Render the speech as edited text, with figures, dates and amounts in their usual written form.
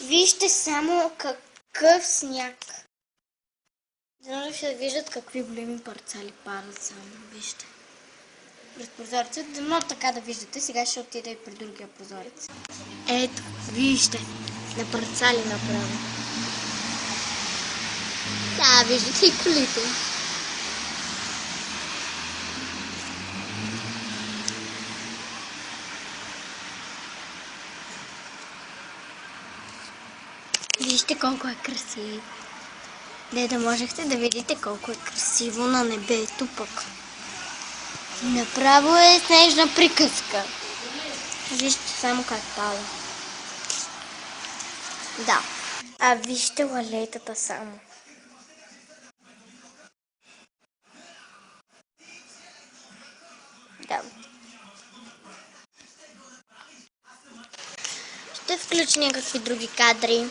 Вижте само какъв сняг. Дано ще виждат какви големи парцали падат само. Вижте. През прозореца, дано така да виждате. Сега ще отида и при другия прозорец. Ето, вижте. На парцали направо. Да, виждате и колите. Вижте колко е красиво. Да можехте да видите колко е красиво на небето пък. Направо е снежна приказка. Вижте само как пада. Да. А вижте лалетата само. Да. Ще включа някакви други кадри.